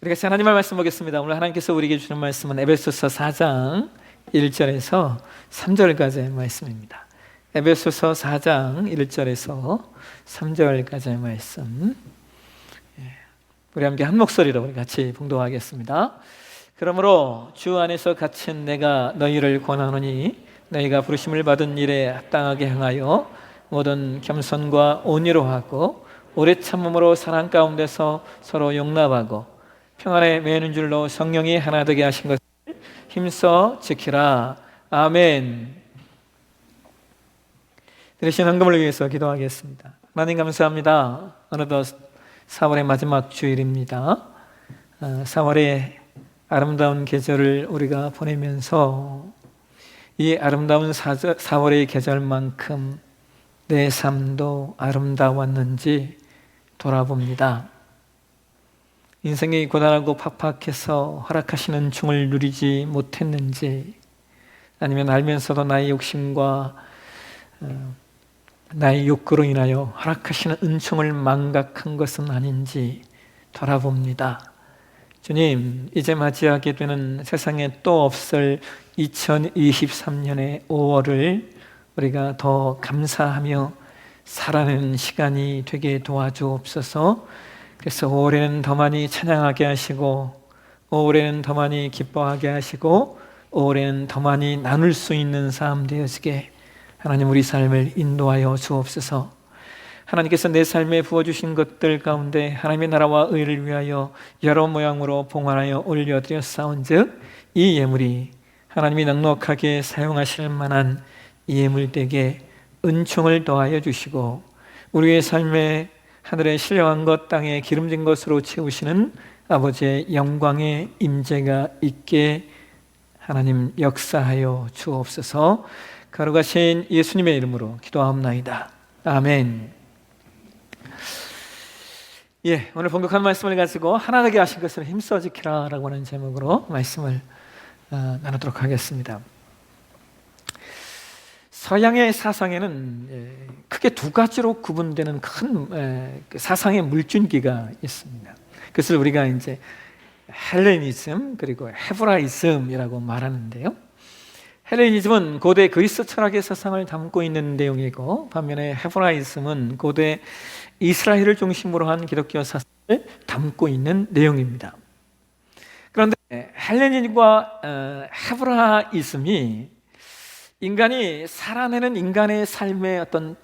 우리가 하나님의 말씀 보겠습니다. 오늘 하나님께서 우리에게 주는 말씀은 에베소서 4장 1절에서 3절까지의 말씀입니다. 에베소서 4장 1절에서 3절까지의 말씀, 우리 함께 한 목소리로 우리 같이 봉독하겠습니다. 그러므로 주 안에서 갇힌 내가 너희를 권하노니 너희가 부르심을 받은 일에 합당하게 행하여 모든 겸손과 온유로 하고 오래 참음으로 사랑 가운데서 서로 용납하고 평안에 매는 줄로 성령이 하나 되게 하신 것을 힘써 지키라. 아멘. 들으신 헌금을 위해서 기도하겠습니다. 하나님 감사합니다. 어느덧 4월의 마지막 주일입니다. 4월의 아름다운 계절을 우리가 보내면서 이 아름다운 4월의 계절만큼 내 삶도 아름다웠는지 돌아봅니다. 인생이 고단하고 팍팍해서 허락하시는 중을 누리지 못했는지, 아니면 알면서도 나의 욕심과 나의 욕구로 인하여 허락하시는 은총을 망각한 것은 아닌지 돌아봅니다. 주님, 이제 맞이하게 되는 세상에 또 없을 2023년의 5월을 우리가 더 감사하며 살아내는 시간이 되게 도와주옵소서. 그래서 5월에는 더 많이 찬양하게 하시고, 5월에는 더 많이 기뻐하게 하시고, 5월에는 더 많이 나눌 수 있는 삶 되어지게 하나님 우리 삶을 인도하여 주옵소서. 하나님께서 내 삶에 부어주신 것들 가운데 하나님의 나라와 의를 위하여 여러 모양으로 봉헌하여 올려드렸사온즉 이 예물이 하나님이 넉넉하게 사용하실 만한 이 예물 되게 은총을 더하여 주시고, 우리의 삶에 하늘에 신령한 것 땅에 기름진 것으로 채우시는 아버지의 영광의 임재가 있게 하나님 역사하여 주옵소서. 거룩하신 예수님의 이름으로 기도하옵나이다. 아멘. 오늘 본격한 말씀을 가지고 하나 되게 하신 것을 힘써 지키라 라고 하는 제목으로 말씀을 나누도록 하겠습니다. 서양의 사상에는 크게 두 가지로 구분되는 큰 사상의 물줄기가 있습니다. 그것을 우리가 이제 헬레니즘 그리고 헤브라이즘이라고 말하는데요. 헬레니즘은 고대 그리스 철학의 사상을 담고 있는 내용이고, 반면에 헤브라이즘은 고대 이스라엘을 중심으로 한 기독교 사상을 담고 있는 내용입니다. 그런데 헬레니즘과 헤브라이즘이 인간이 살아내는 인간의 삶의 어떤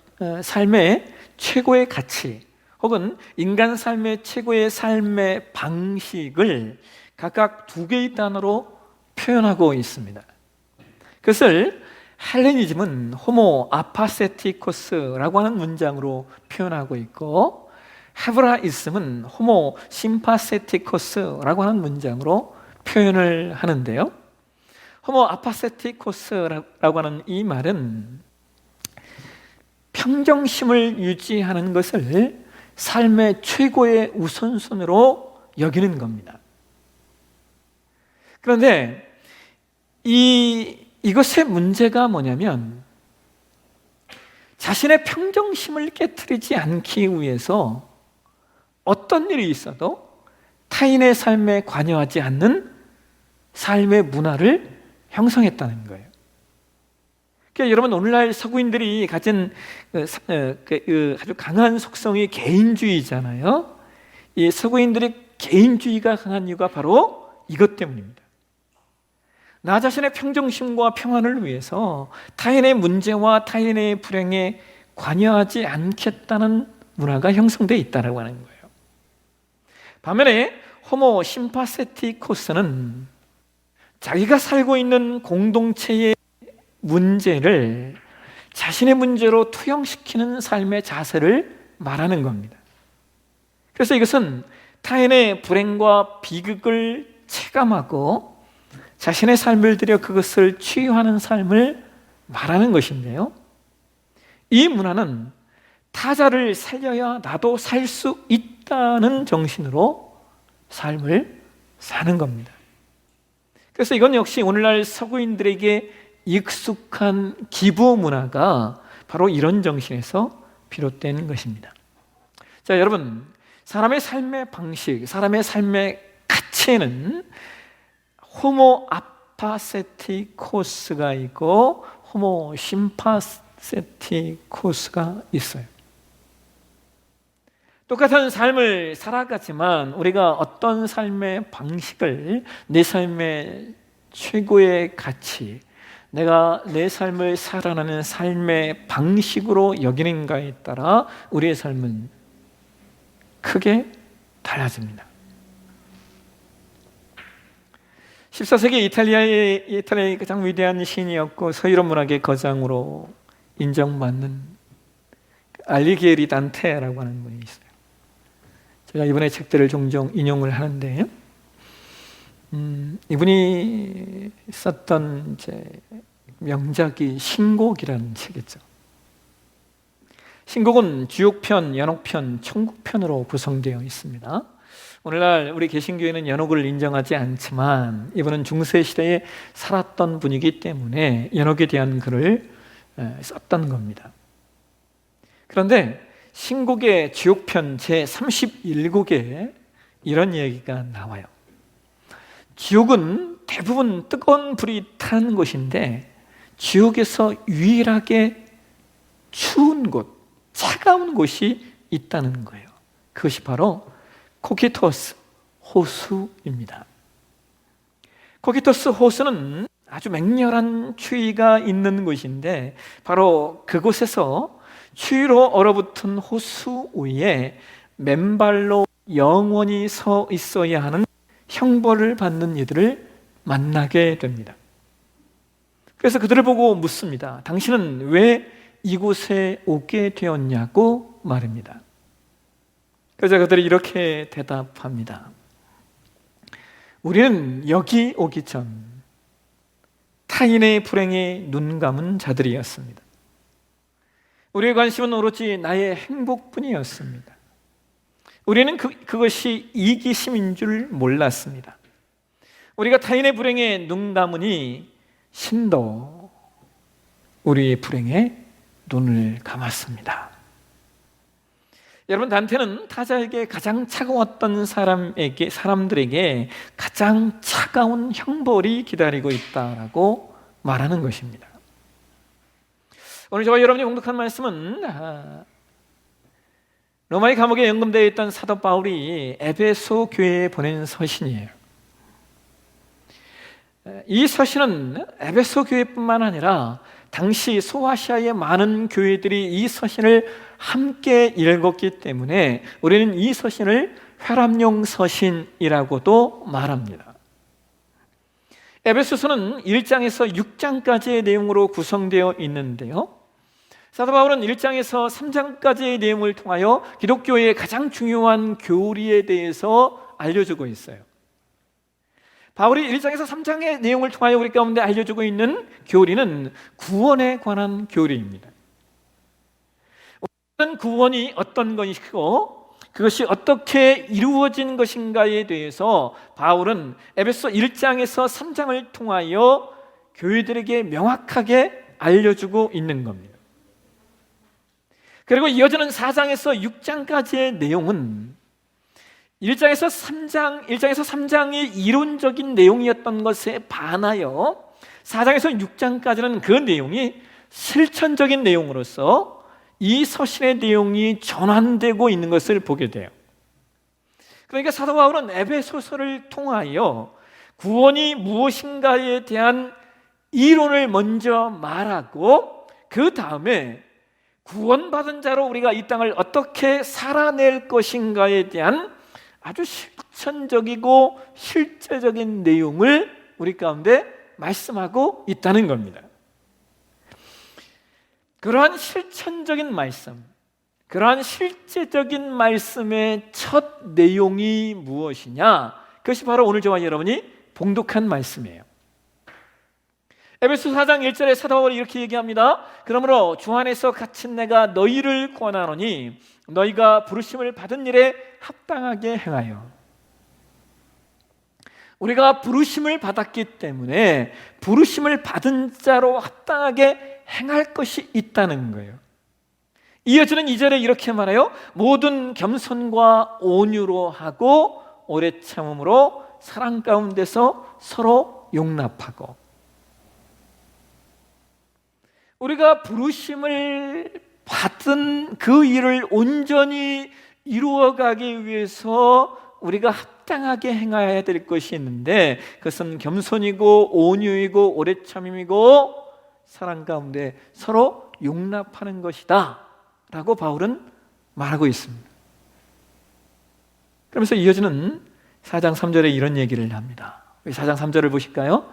삶의 최고의 가치, 혹은 인간 삶의 최고의 삶의 방식을 각각 두 개의 단어로 표현하고 있습니다. 그것을 헬레니즘은 호모 아파세티코스라고 하는 문장으로 표현하고 있고, 헤브라이즘은 호모 심파세티코스라고 하는 문장으로 표현을 하는데요. 호모 아파세티코스라고 하는 이 말은 평정심을 유지하는 것을 삶의 최고의 우선순위로 여기는 겁니다. 그런데 이것의 문제가 뭐냐면, 자신의 평정심을 깨트리지 않기 위해서 어떤 일이 있어도 타인의 삶에 관여하지 않는 삶의 문화를 형성했다는 거예요. 그러니까 여러분, 오늘날 서구인들이 가진 아주 강한 속성이 개인주의잖아요. 이 서구인들의 개인주의가 강한 이유가 바로 이것 때문입니다. 나 자신의 평정심과 평안을 위해서 타인의 문제와 타인의 불행에 관여하지 않겠다는 문화가 형성되어 있다고 하는 거예요. 반면에 호모 심파세티코스는 자기가 살고 있는 공동체의 문제를 자신의 문제로 투영시키는 삶의 자세를 말하는 겁니다. 그래서 이것은 타인의 불행과 비극을 체감하고 자신의 삶을 들여 그것을 치유하는 삶을 말하는 것인데요, 이 문화는 타자를 살려야 나도 살 수 있다는 정신으로 삶을 사는 겁니다. 그래서 이건 역시 오늘날 서구인들에게 익숙한 기부 문화가 바로 이런 정신에서 비롯된 것입니다. 자, 여러분, 사람의 삶의 방식, 사람의 삶의 가치 육체에는 호모 아파세티코스가 있고 호모 심파세티코스가 있어요. 똑같은 삶을 살아갔지만 우리가 어떤 삶의 방식을, 내 삶의 최고의 가치, 내가 내 삶을 살아가는 삶의 방식으로 여기는가에 따라 우리의 삶은 크게 달라집니다. 14세기 이탈리아의 가장 위대한 시인이었고 서유럽 문학의 거장으로 인정받는 알리게리 단테라고 하는 분이 있어요. 제가 이분의 책들을 종종 인용을 하는데, 이분이 썼던 이제 명작이 신곡이라는 책이죠. 신곡은 주옥편, 연옥편, 천국편으로 구성되어 있습니다. 오늘날 우리 개신교회는 연옥을 인정하지 않지만 이분은 중세시대에 살았던 분이기 때문에 연옥에 대한 글을 썼던 겁니다. 그런데 신곡의 지옥편 제31곡에 이런 얘기가 나와요. 지옥은 대부분 뜨거운 불이 타는 곳인데 지옥에서 유일하게 추운 곳, 차가운 곳이 있다는 거예요. 그것이 바로 코키토스 호수입니다. 코키토스 호수는 아주 맹렬한 추위가 있는 곳인데 바로 그곳에서 추위로 얼어붙은 호수 위에 맨발로 영원히 서 있어야 하는 형벌을 받는 이들을 만나게 됩니다. 그래서 그들을 보고 묻습니다. 당신은 왜 이곳에 오게 되었냐고 말입니다. 그래서 그들이 이렇게 대답합니다. 우리는 여기 오기 전 타인의 불행에 눈 감은 자들이었습니다. 우리의 관심은 오로지 나의 행복뿐이었습니다. 우리는 그것이 이기심인 줄 몰랐습니다. 우리가 타인의 불행에 눈 감으니 신도 우리의 불행에 눈을 감았습니다. 여러분, 단테는 타자에게 가장 차가웠던 사람들에게 가장 차가운 형벌이 기다리고 있다라고 말하는 것입니다. 오늘 저와 여러분이 공독한 말씀은 로마의 감옥에 연금되어 있던 사도 바울이 에베소 교회에 보낸 서신이에요. 이 서신은 에베소 교회뿐만 아니라 당시 소아시아의 많은 교회들이 이 서신을 함께 읽었기 때문에 우리는 이 서신을 혈압용 서신이라고도 말합니다. 에베소서는 1장에서 6장까지의 내용으로 구성되어 있는데요, 사도 바울은 1장에서 3장까지의 내용을 통하여 기독교의 가장 중요한 교리에 대해서 알려주고 있어요. 바울이 1장에서 3장의 내용을 통하여 우리 가운데 알려주고 있는 교리는 구원에 관한 교리입니다. 구원이 어떤 것이고 그것이 어떻게 이루어진 것인가에 대해서 바울은 에베소 1장에서 3장을 통하여 교회들에게 명확하게 알려주고 있는 겁니다. 그리고 이어지는 4장에서 6장까지의 내용은 1장에서 3장이 이론적인 내용이었던 것에 반하여 4장에서 6장까지는 그 내용이 실천적인 내용으로서 이 서신의 내용이 전환되고 있는 것을 보게 돼요. 그러니까 사도 바울은 에베소서를 통하여 구원이 무엇인가에 대한 이론을 먼저 말하고 그 다음에 구원받은 자로 우리가 이 땅을 어떻게 살아낼 것인가에 대한 아주 실천적이고 실제적인 내용을 우리 가운데 말씀하고 있다는 겁니다. 그러한 실천적인 말씀, 그러한 실제적인 말씀의 첫 내용이 무엇이냐? 그것이 바로 오늘 저와 여러분이 봉독한 말씀이에요. 에베소 4장 1절에 사도 바울이 이렇게 얘기합니다. 그러므로 주 안에서 갇힌 내가 너희를 권하노니 너희가 부르심을 받은 일에 합당하게 행하여. 우리가 부르심을 받았기 때문에 부르심을 받은 자로 합당하게 행할 것이 있다는 거예요. 이어지는 2절에 이렇게 말해요. 모든 겸손과 온유로 하고 오래 참음으로 사랑 가운데서 서로 용납하고, 우리가 부르심을 받은 그 일을 온전히 이루어가기 위해서 우리가 합당하게 행해야 될 것이 있는데, 그것은 겸손이고 온유이고 오래참임이고 사랑 가운데 서로 용납하는 것이다 라고 바울은 말하고 있습니다. 그러면서 이어지는 4장 3절에 이런 얘기를 합니다. 4장 3절을 보실까요?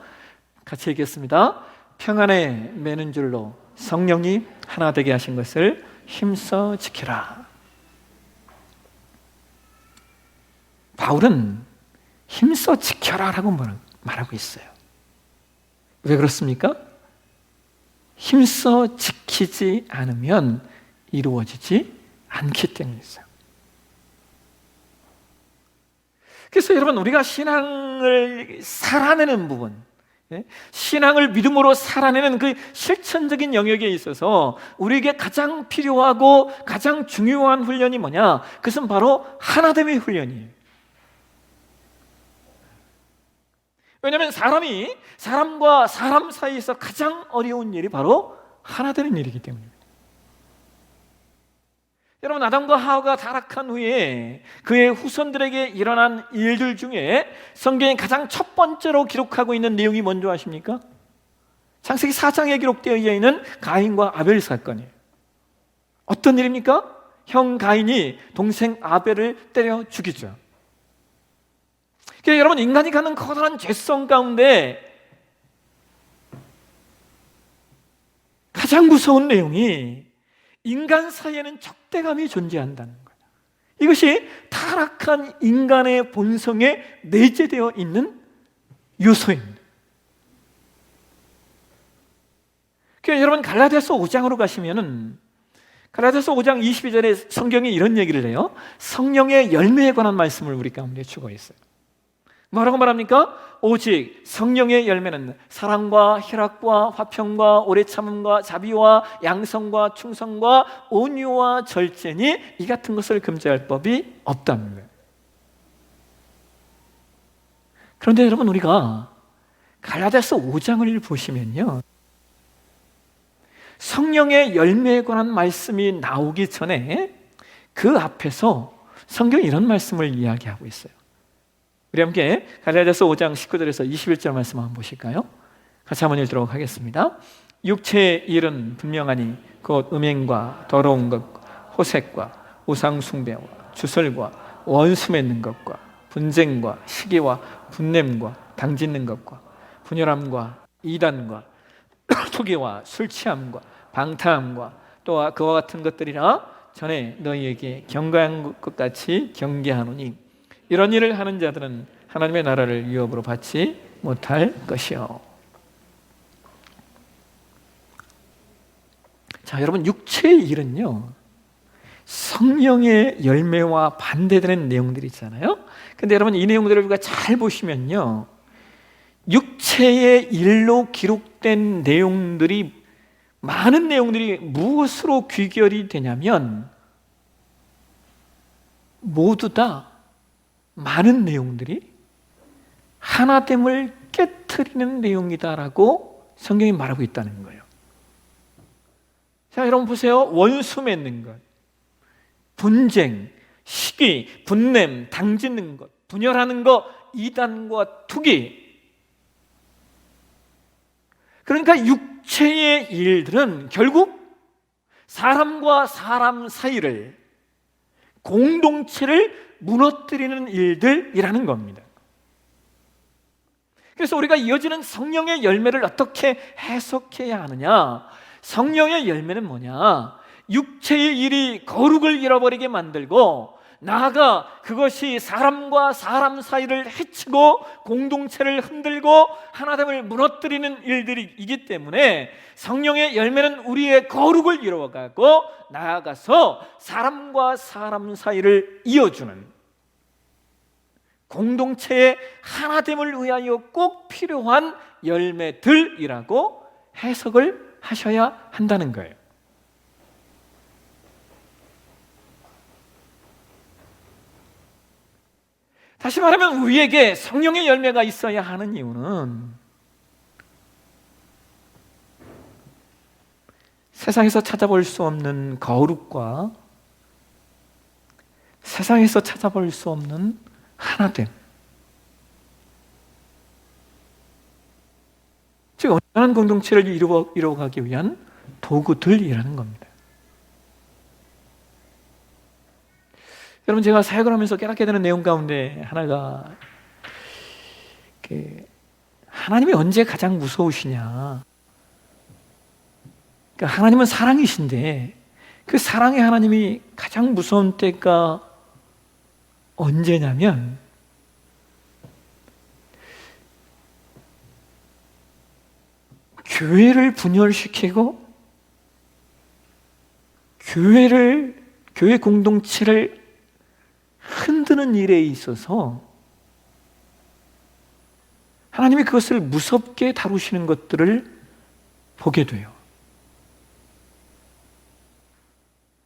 같이 읽겠습니다. 평안에 매는 줄로 성령이 하나 되게 하신 것을 힘써 지키라. 바울은 힘써 지켜라 라고 말하고 있어요. 왜 그렇습니까? 힘써 지키지 않으면 이루어지지 않기 때문이죠. 그래서 여러분, 우리가 신앙을 살아내는 부분, 신앙을 믿음으로 살아내는 그 실천적인 영역에 있어서 우리에게 가장 필요하고 가장 중요한 훈련이 뭐냐? 그것은 바로 하나됨의 훈련이에요. 왜냐하면 사람과 사람 사이에서 가장 어려운 일이 바로 하나 되는 일이기 때문입니다. 여러분, 아담과 하와가 타락한 후에 그의 후손들에게 일어난 일들 중에 성경이 가장 첫 번째로 기록하고 있는 내용이 뭔지 아십니까? 창세기 4장에 기록되어 있는 가인과 아벨 사건이에요. 어떤 일입니까? 형 가인이 동생 아벨을 때려 죽이죠. 그러니까 여러분, 인간이 갖는 커다란 죄성 가운데 가장 무서운 내용이 인간 사이에는 적대감이 존재한다는 거예요. 이것이 타락한 인간의 본성에 내재되어 있는 요소입니다. 그러니까 여러분, 갈라디아서 5장으로 가시면은 갈라디아서 5장 22절에 성경이 이런 얘기를 해요. 성령의 열매에 관한 말씀을 우리 가운데 주고 있어요. 뭐라고 말합니까? 오직 성령의 열매는 사랑과 희락과 화평과 오래참음과 자비와 양성과 충성과 온유와 절제니 이 같은 것을 금지할 법이 없다는 거예요. 그런데 여러분, 우리가 갈라디아서 5장을 보시면요, 성령의 열매에 관한 말씀이 나오기 전에 그 앞에서 성경이 이런 말씀을 이야기하고 있어요. 우리 함께 갈라디아서 5장 19절에서 21절 말씀 한번 보실까요? 같이 한번 읽도록 하겠습니다. 육체의 일은 분명하니 곧 음행과 더러운 것과 호색과 우상숭배와 주설과 원수 맺는 것과 분쟁과 시기와 분냄과 당짓는 것과 분열함과 이단과 투기와 술 취함과 방탕함과 또 그와 같은 것들이라 전에 너희에게 경고한 것 같이 경계하노니 이런 일을 하는 자들은 하나님의 나라를 위협으로 받지 못할 것이요. 자, 여러분, 육체의 일은요, 성령의 열매와 반대되는 내용들이 있잖아요. 근데 여러분, 이 내용들을 우리가 잘 보시면요, 육체의 일로 기록된 내용들이, 많은 내용들이 무엇으로 귀결이 되냐면 모두 다 많은 내용들이 하나됨을 깨트리는 내용이다라고 성경이 말하고 있다는 거예요. 자, 여러분 보세요. 원수 맺는 것, 분쟁, 시기, 분냄, 당짓는 것, 분열하는 것, 이단과 투기. 그러니까 육체의 일들은 결국 사람과 사람 사이를, 공동체를 무너뜨리는 일들이라는 겁니다. 그래서 우리가 이어지는 성령의 열매를 어떻게 해석해야 하느냐? 성령의 열매는 뭐냐? 육체의 일이 거룩을 잃어버리게 만들고, 나아가 그것이 사람과 사람 사이를 해치고 공동체를 흔들고 하나됨을 무너뜨리는 일들이기 때문에 성령의 열매는 우리의 거룩을 이루어가고 나아가서 사람과 사람 사이를 이어주는, 공동체의 하나됨을 위하여 꼭 필요한 열매들이라고 해석을 하셔야 한다는 거예요. 다시 말하면 우리에게 성령의 열매가 있어야 하는 이유는 세상에서 찾아볼 수 없는 거룩과 세상에서 찾아볼 수 없는 하나됨, 즉 온전한 공동체를 이루어가기 위한 도구들이라는 겁니다. 여러분, 제가 사역을 하면서 깨닫게 되는 내용 가운데 하나가 하나님이 언제 가장 무서우시냐. 그러니까 하나님은 사랑이신데 그 사랑의 하나님이 가장 무서운 때가 언제냐면 교회를 분열시키고 교회 공동체를 흔드는 일에 있어서 하나님이 그것을 무섭게 다루시는 것들을 보게 돼요.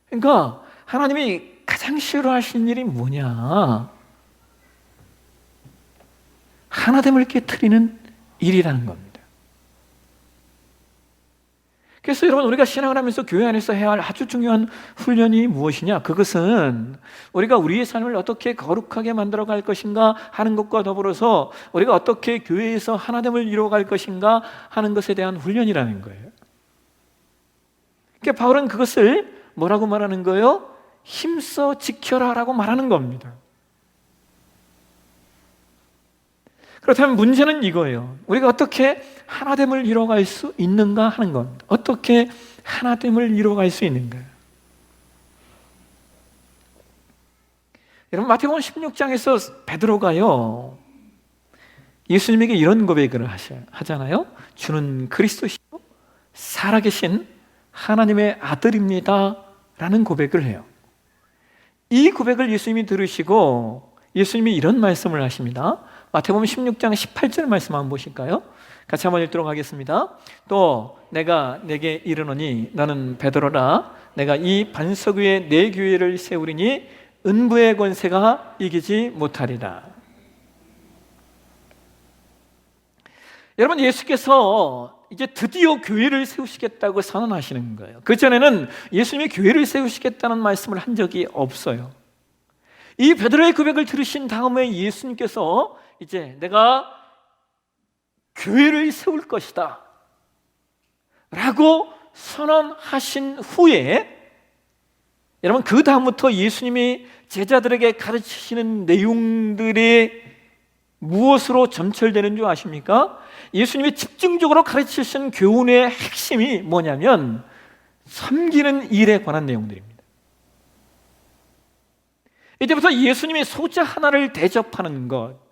그러니까 하나님이 가장 싫어하시는 일이 뭐냐? 하나됨을 깨트리는 일이라는 겁니다. 그래서 여러분, 우리가 신앙을 하면서 교회 안에서 해야 할 아주 중요한 훈련이 무엇이냐? 그것은 우리가 우리의 삶을 어떻게 거룩하게 만들어갈 것인가 하는 것과 더불어서 우리가 어떻게 교회에서 하나됨을 이루어갈 것인가 하는 것에 대한 훈련이라는 거예요. 그러니까 바울은 그것을 뭐라고 말하는 거예요? 힘써 지켜라라고 말하는 겁니다. 그렇다면 문제는 이거예요. 우리가 어떻게 하나됨을 이루어갈 수 있는가 하는 겁니다. 어떻게 하나됨을 이루어갈 수 있는가? 여러분, 마태복음 16장에서 베드로가요, 예수님에게 이런 고백을 하잖아요. 주는 그리스도시요 살아계신 하나님의 아들입니다 라는 고백을 해요. 이 고백을 예수님이 들으시고 예수님이 이런 말씀을 하십니다. 마태복음 16장 18절 말씀 한번 보실까요? 같이 한번 읽도록 하겠습니다. 또 내가 내게 이르노니 너는 베드로라. 내가 이 반석 위에 내 교회를 세우리니 은부의 권세가 이기지 못하리라. 여러분, 예수께서 이제 드디어 교회를 세우시겠다고 선언하시는 거예요. 그전에는 예수님이 교회를 세우시겠다는 말씀을 한 적이 없어요. 이 베드로의 고백을 들으신 다음에 예수님께서 이제 내가 교회를 세울 것이다 라고 선언하신 후에, 여러분, 그 다음부터 예수님이 제자들에게 가르치시는 내용들이 무엇으로 점철되는 줄 아십니까? 예수님이 집중적으로 가르치신 교훈의 핵심이 뭐냐면 섬기는 일에 관한 내용들입니다. 이때부터 예수님이 소자 하나를 대접하는 것,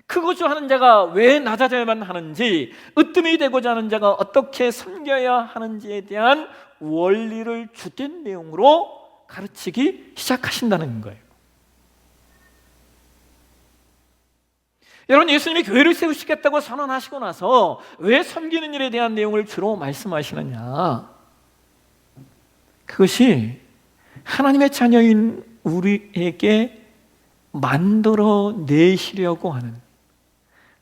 크고자 하는 자가 왜 낮아져야만 하는지, 으뜸이 되고자 하는 자가 어떻게 섬겨야 하는지에 대한 원리를 주된 내용으로 가르치기 시작하신다는 거예요. 여러분, 예수님이 교회를 세우시겠다고 선언하시고 나서 왜 섬기는 일에 대한 내용을 주로 말씀하시느냐? 그것이 하나님의 자녀인 우리에게 만들어 내시려고 하는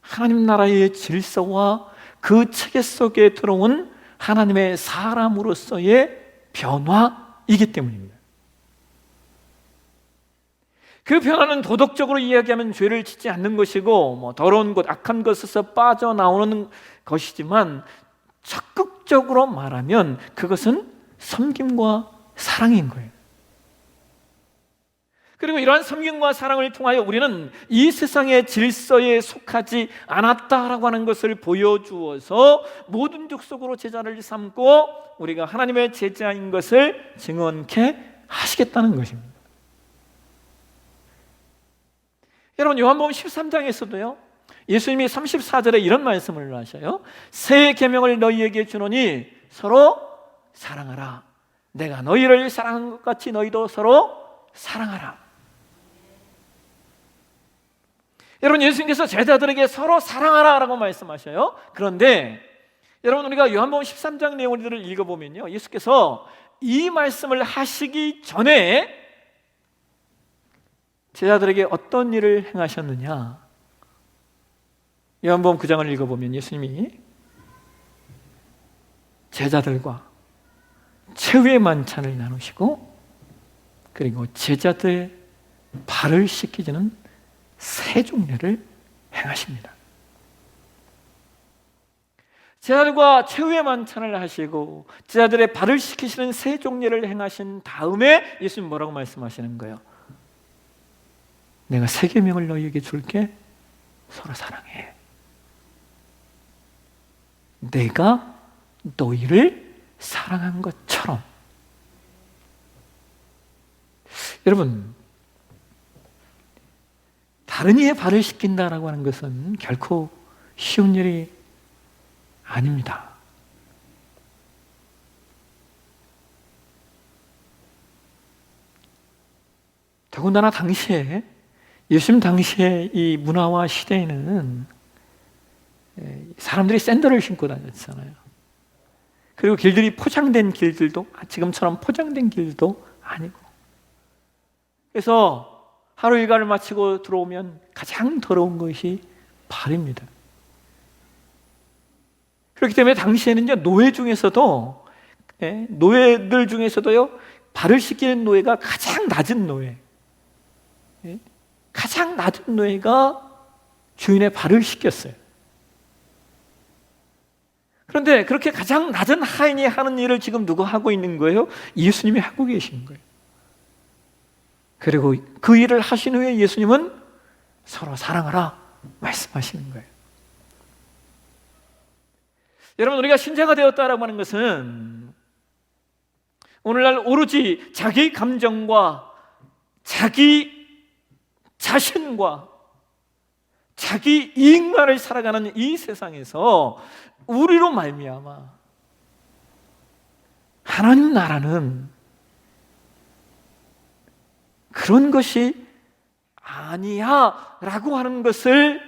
하나님 나라의 질서와 그 체계 속에 들어온 하나님의 사람으로서의 변화이기 때문입니다. 그 변화는 도덕적으로 이야기하면 죄를 짓지 않는 것이고 더러운 것, 악한 것에서 빠져나오는 것이지만, 적극적으로 말하면 그것은 섬김과 사랑인 거예요. 그리고 이러한 섬김과 사랑을 통하여 우리는 이 세상의 질서에 속하지 않았다라고 하는 것을 보여주어서 모든 족속으로 제자를 삼고 우리가 하나님의 제자인 것을 증언케 하시겠다는 것입니다. 여러분, 요한복음 13장에서도요 예수님이 34절에 이런 말씀을 하셔요. 새 계명을 너희에게 주노니 서로 사랑하라. 내가 너희를 사랑한 것 같이 너희도 서로 사랑하라. 여러분, 예수님께서 제자들에게 서로 사랑하라라고 말씀하셔요. 그런데 여러분, 우리가 요한복음 13장 내용들을 읽어보면요, 예수께서 이 말씀을 하시기 전에 제자들에게 어떤 일을 행하셨느냐? 요한복음 9장을 읽어보면 예수님이 제자들과 최후의 만찬을 나누시고, 그리고 제자들의 발을 씻기지는 세 종례를 행하십니다. 제자들과 최후의 만찬을 하시고 제자들의 발을 씻기시는 세 종례를 행하신 다음에 예수님 뭐라고 말씀하시는 거예요? 내가 새 계명을 너희에게 줄게. 서로 사랑해. 내가 너희를 사랑한 것처럼. 여러분, 다른 이의 발을 씻긴다라고 하는 것은 결코 쉬운 일이 아닙니다. 더군다나 당시에, 예수님 당시에 이 문화와 시대에는 사람들이 샌들을 신고 다녔잖아요. 그리고 길들이 포장된 길들도 지금처럼 포장된 길도 아니고, 그래서 하루 일과를 마치고 들어오면 가장 더러운 것이 발입니다. 그렇기 때문에 당시에는요, 노예 중에서도, 노예들 중에서도요, 발을 씻기는 노예가 가장 낮은 노예, 가장 낮은 노예가 주인의 발을 씻겼어요. 그런데 그렇게 가장 낮은 하인이 하는 일을 지금 누가 하고 있는 거예요? 예수님이 하고 계신 거예요. 그리고 그 일을 하신 후에 예수님은 서로 사랑하라 말씀하시는 거예요. 여러분, 우리가 신자가 되었다라고 하는 것은 오늘날 오로지 자기 감정과 자기 자신과 자기 이익만을 살아가는 이 세상에서 우리로 말미암아 하나님 나라는 그런 것이 아니야 라고 하는 것을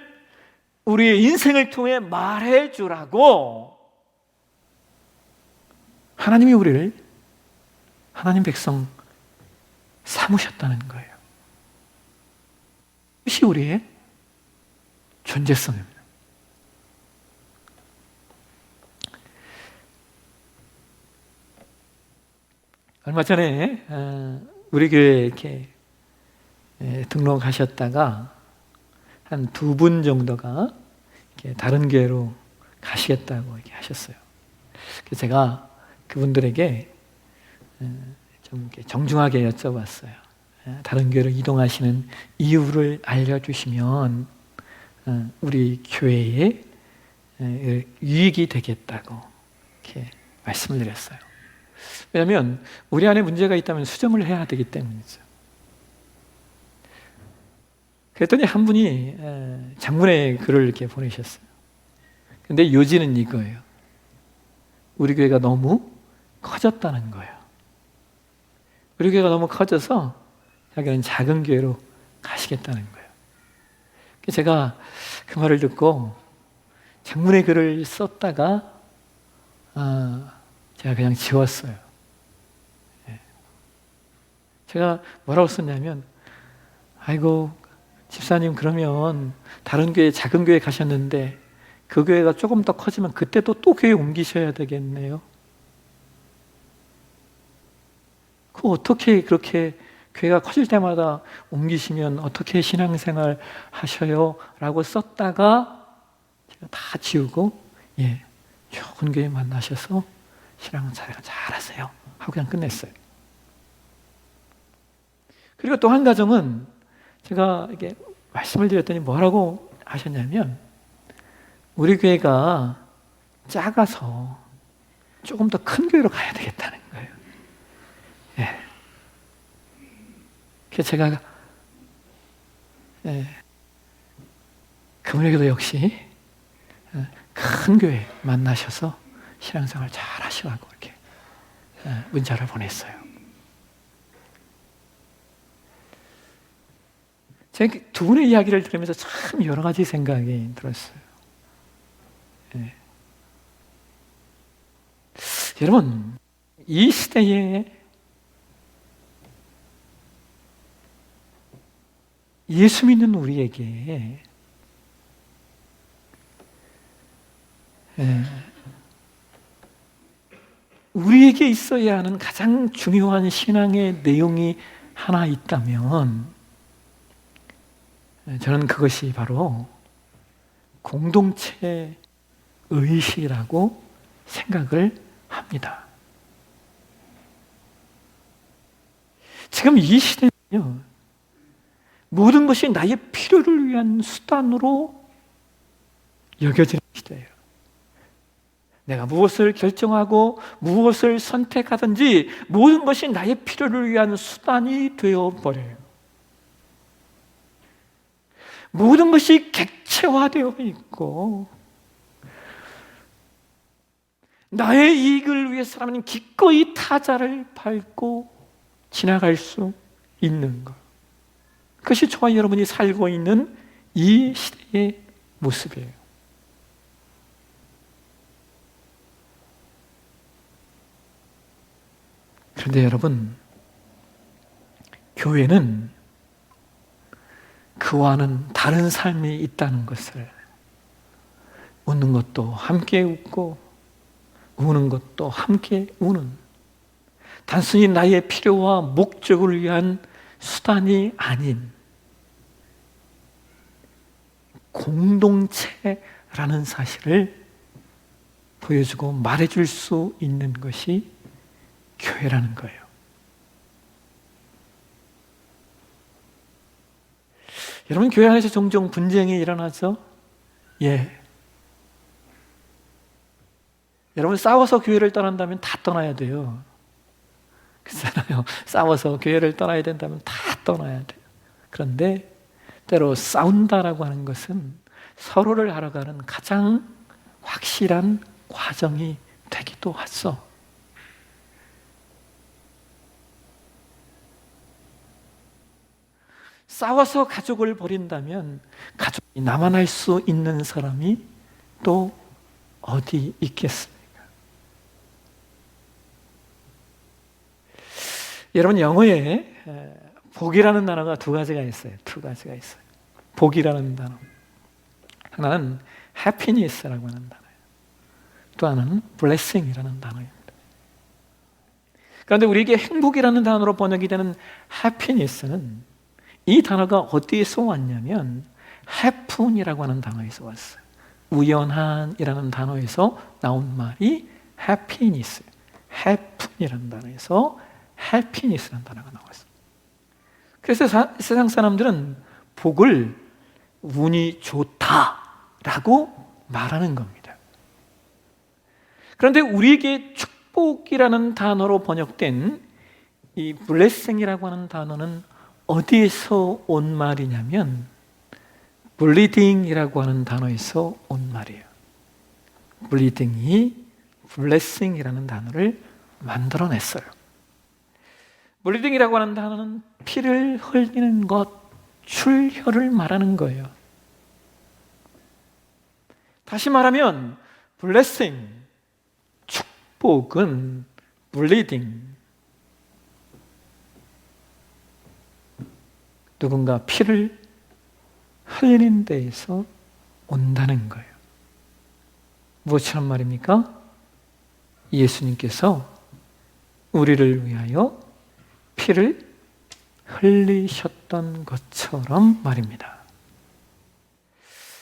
우리의 인생을 통해 말해주라고 하나님이 우리를 하나님 백성 삼으셨다는 거예요. 이것이 우리의 존재성입니다. 얼마 전에 우리 교회에 이렇게 등록하셨다가 한 2분 정도가 이렇게 다른 교회로 가시겠다고 이렇게 하셨어요. 그래서 제가 그분들에게 좀 이렇게 정중하게 여쭤봤어요. 다른 교회로 이동하시는 이유를 알려주시면 우리 교회에 유익이 되겠다고 이렇게 말씀을 드렸어요. 왜냐하면 우리 안에 문제가 있다면 수정을 해야 되기 때문이죠. 그랬더니 한 분이 장문의 글을 이렇게 보내셨어요. 근데 요지는 이거예요. 우리 교회가 너무 커졌다는 거예요. 우리 교회가 너무 커져서 자기는 작은 교회로 가시겠다는 거예요. 제가 그 말을 듣고 장문의 글을 썼다가 제가 그냥 지웠어요. 제가 뭐라고 썼냐면, 아이고 집사님, 그러면 다른 교회, 작은 교회 가셨는데 그 교회가 조금 더 커지면 그때도 또 교회 옮기셔야 되겠네요. 그 어떻게 그렇게 교회가 커질 때마다 옮기시면 어떻게 신앙생활 하셔요? 라고 썼다가 제가 다 지우고, 좋은 교회 만나셔서 신앙생활 잘하세요 하고 그냥 끝냈어요. 그리고 또 한 가정은 제가 이렇게 말씀을 드렸더니 뭐라고 하셨냐면, 우리 교회가 작아서 조금 더 큰 교회로 가야 되겠다는 거예요. 그래서 제가 그분에게도 역시 큰 교회 만나셔서 신앙생활 잘 하시라고 이렇게 문자를 보냈어요. 제가 두 분의 이야기를 들으면서 참 여러 가지 생각이 들었어요. 여러분, 이 시대에 예수 믿는 우리에게 우리에게 있어야 하는 가장 중요한 신앙의 내용이 하나 있다면 저는 그것이 바로 공동체 의식이라고 생각을 합니다. 지금 이 시대는요, 모든 것이 나의 필요를 위한 수단으로 여겨지는 시대예요. 내가 무엇을 결정하고 무엇을 선택하든지 모든 것이 나의 필요를 위한 수단이 되어버려요. 모든 것이 객체화되어 있고 나의 이익을 위해서라면 기꺼이 타자를 밟고 지나갈 수 있는 것. 그것이 저와 여러분이 살고 있는 이 시대의 모습이에요. 그런데 여러분, 교회는 그와는 다른 삶이 있다는 것을, 웃는 것도 함께 웃고 우는 것도 함께 우는, 단순히 나의 필요와 목적을 위한 수단이 아닌 공동체라는 사실을 보여주고 말해줄 수 있는 것이 교회라는 거예요. 여러분, 교회 안에서 종종 분쟁이 일어나죠? 예. 여러분, 싸워서 교회를 떠난다면 다 떠나야 돼요. 그렇잖아요. 싸워서 교회를 떠나야 된다면 다 떠나야 돼요. 그런데 때로 싸운다라고 하는 것은 서로를 알아가는 가장 확실한 과정이 되기도 하죠. 싸워서 가족을 버린다면 가족이 남아날 수 있는 사람이 또 어디 있겠습니까? 여러분, 영어에 복이라는 단어가 두 가지가 있어요. 복이라는 단어. 하나는 happiness라고 하는 단어예요. 또 하나는 blessing이라는 단어입니다. 그런데 우리에게 행복이라는 단어로 번역이 되는 happiness는 이 단어가 어디에서 왔냐면 happen이라고 하는 단어에서 왔어요. 우연한이라는 단어에서 나온 말이 happiness, happen이라는 단어에서 happiness라는 단어가 나왔어요. 그래서 세상 사람들은 복을 운이 좋다라고 말하는 겁니다. 그런데 우리에게 축복이라는 단어로 번역된 이 blessing이라고 하는 단어는 어디에서 온 말이냐면 bleeding이라고 하는 단어에서 온 말이에요. bleeding이 blessing이라는 단어를 만들어냈어요. bleeding이라고 하는 단어는 피를 흘리는 것, 출혈을 말하는 거예요. 다시 말하면 blessing, 축복은 bleeding, 누군가 피를 흘리는 데에서 온다는 거예요. 무엇처럼 말입니까? 예수님께서 우리를 위하여 피를 흘리셨던 것처럼 말입니다.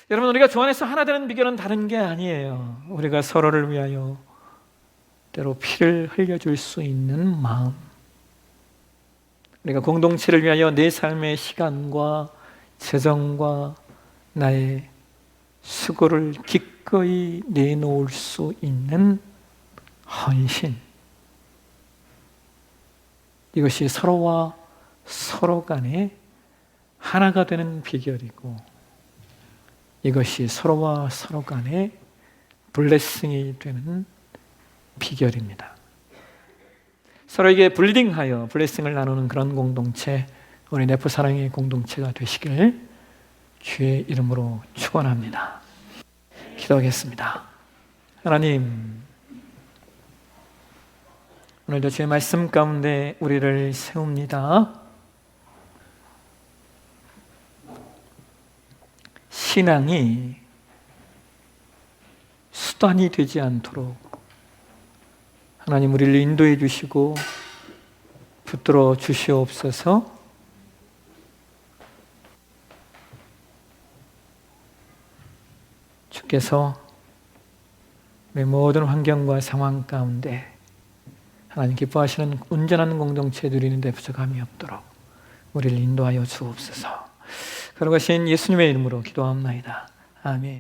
여러분, 우리가 주 안에서 하나 되는 비결은 다른 게 아니에요. 우리가 서로를 위하여 때로 피를 흘려줄 수 있는 마음, 우리가 공동체를 위하여 내 삶의 시간과 재정과 나의 수고를 기꺼이 내놓을 수 있는 헌신, 이것이 서로와 서로 간에 하나가 되는 비결이고, 이것이 서로와 서로 간에 블레싱이 되는 비결입니다. 서로에게 블리딩하여 블레싱을 나누는 그런 공동체, 우리 네프 사랑의 공동체가 되시길 주의 이름으로 축원합니다. 기도하겠습니다. 하나님, 오늘도 주의 말씀 가운데 우리를 세웁니다. 신앙이 수단이 되지 않도록 하나님 우리를 인도해 주시고 붙들어 주시옵소서. 주께서 우리 모든 환경과 상황 가운데 하나님 기뻐하시는 온전한 공동체 누리는 데 부족함이 없도록 우리를 인도하여 주옵소서. 그러신 예수님의 이름으로 기도합나이다. 아멘.